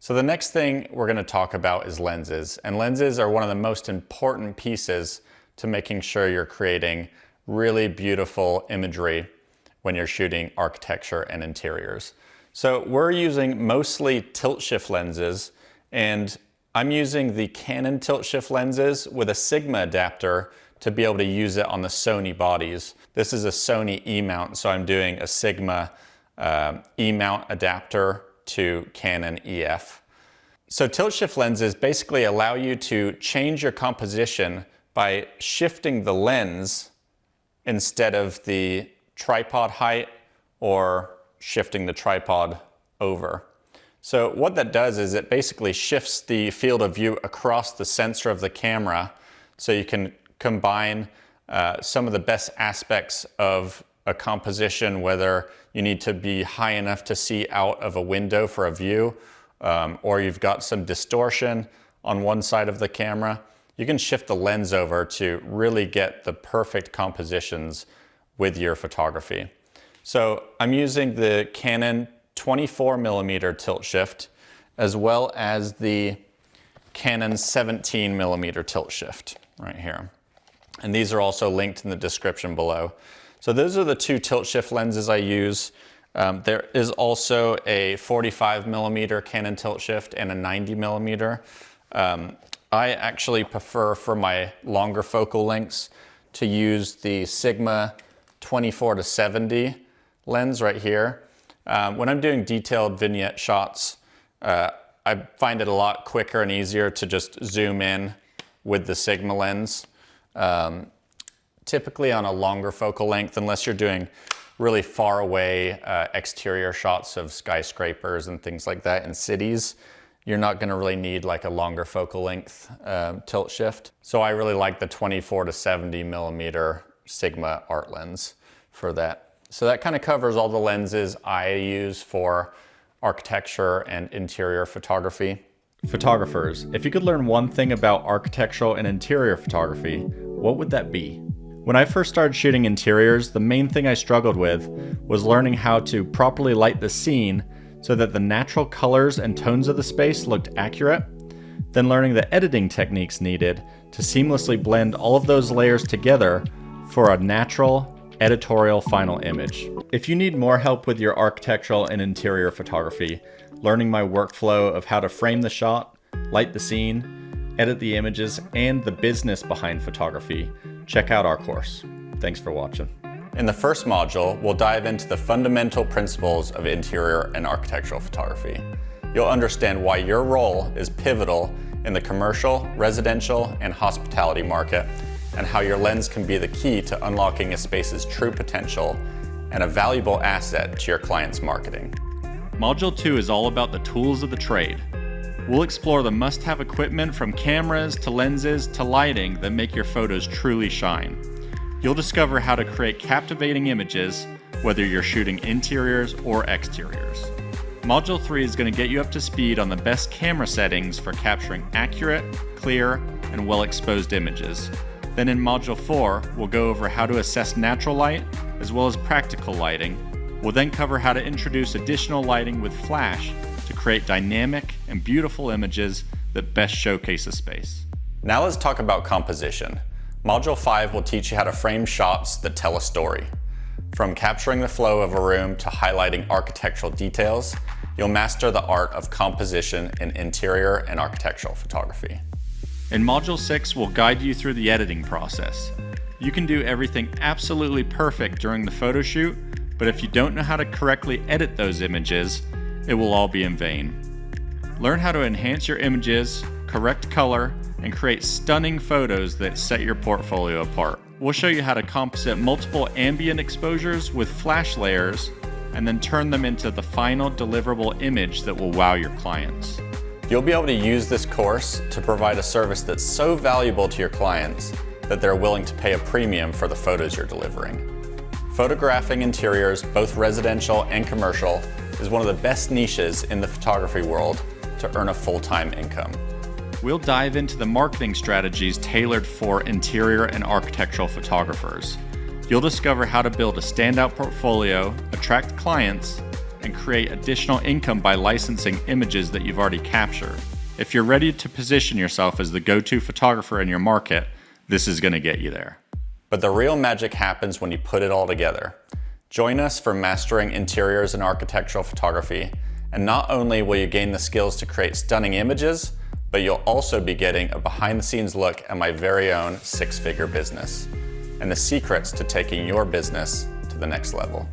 So the next thing we're going to talk about is lenses. And lenses are one of the most important pieces to making sure you're creating really beautiful imagery when you're shooting architecture and interiors. So we're using mostly tilt shift lenses, and I'm using the Canon tilt shift lenses with a Sigma adapter to be able to use it on the Sony bodies. This is a Sony E mount, so I'm doing a Sigma E mount adapter to Canon EF. So tilt shift lenses basically allow you to change your composition by shifting the lens instead of the tripod height or shifting the tripod over. So what that does is it basically shifts the field of view across the sensor of the camera, so you can combine some of the best aspects of a composition, whether you need to be high enough to see out of a window for a view, or you've got some distortion on one side of the camera. You can shift the lens over to really get the perfect compositions with your photography. So I'm using the Canon 24mm tilt shift, as well as the Canon 17mm tilt shift right here. And these are also linked in the description below. So those are the two tilt shift lenses I use. There is also a 45mm Canon tilt shift and a 90mm. I actually prefer, for my longer focal lengths, to use the Sigma 24-70 lens right here. When I'm doing detailed vignette shots, I find it a lot quicker and easier to just zoom in with the Sigma lens. Typically on a longer focal length, unless you're doing really far away exterior shots of skyscrapers and things like that in cities, you're not going to really need like a longer focal length tilt shift. So I really like the 24-70mm Sigma art lens for that. So that kind of covers all the lenses I use for architecture and interior photography. Photographers, if you could learn one thing about architectural and interior photography, what would that be? When I first started shooting interiors, the main thing I struggled with was learning how to properly light the scene so that the natural colors and tones of the space looked accurate, then learning the editing techniques needed to seamlessly blend all of those layers together for a natural, editorial final image. If you need more help with your architectural and interior photography, learning my workflow of how to frame the shot, light the scene, edit the images, and the business behind photography, check out our course. Thanks for watching. In the first module, we'll dive into the fundamental principles of interior and architectural photography. You'll understand why your role is pivotal in the commercial, residential, and hospitality market, and how your lens can be the key to unlocking a space's true potential and a valuable asset to your client's marketing. Module 2 is all about the tools of the trade. We'll explore the must-have equipment from cameras to lenses to lighting that make your photos truly shine. You'll discover how to create captivating images, whether you're shooting interiors or exteriors. Module 3 is going to get you up to speed on the best camera settings for capturing accurate, clear, and well-exposed images. Then in Module 4, we'll go over how to assess natural light as well as practical lighting. We'll then cover how to introduce additional lighting with flash to create dynamic and beautiful images that best showcase a space. Now let's talk about composition. Module 5 will teach you how to frame shots that tell a story. From capturing the flow of a room to highlighting architectural details, you'll master the art of composition in interior and architectural photography. In Module 6, we'll guide you through the editing process. You can do everything absolutely perfect during the photo shoot, but if you don't know how to correctly edit those images, it will all be in vain. Learn how to enhance your images, correct color, and create stunning photos that set your portfolio apart. We'll show you how to composite multiple ambient exposures with flash layers and then turn them into the final deliverable image that will wow your clients. You'll be able to use this course to provide a service that's so valuable to your clients that they're willing to pay a premium for the photos you're delivering. Photographing interiors, both residential and commercial, is one of the best niches in the photography world to earn a full-time income. We'll dive into the marketing strategies tailored for interior and architectural photographers. You'll discover how to build a standout portfolio, attract clients, and create additional income by licensing images that you've already captured. If you're ready to position yourself as the go-to photographer in your market, this is going to get you there. But the real magic happens when you put it all together. Join us for Mastering Interiors and Architectural Photography, and not only will you gain the skills to create stunning images, but you'll also be getting a behind-the-scenes look at my very own six-figure business and the secrets to taking your business to the next level.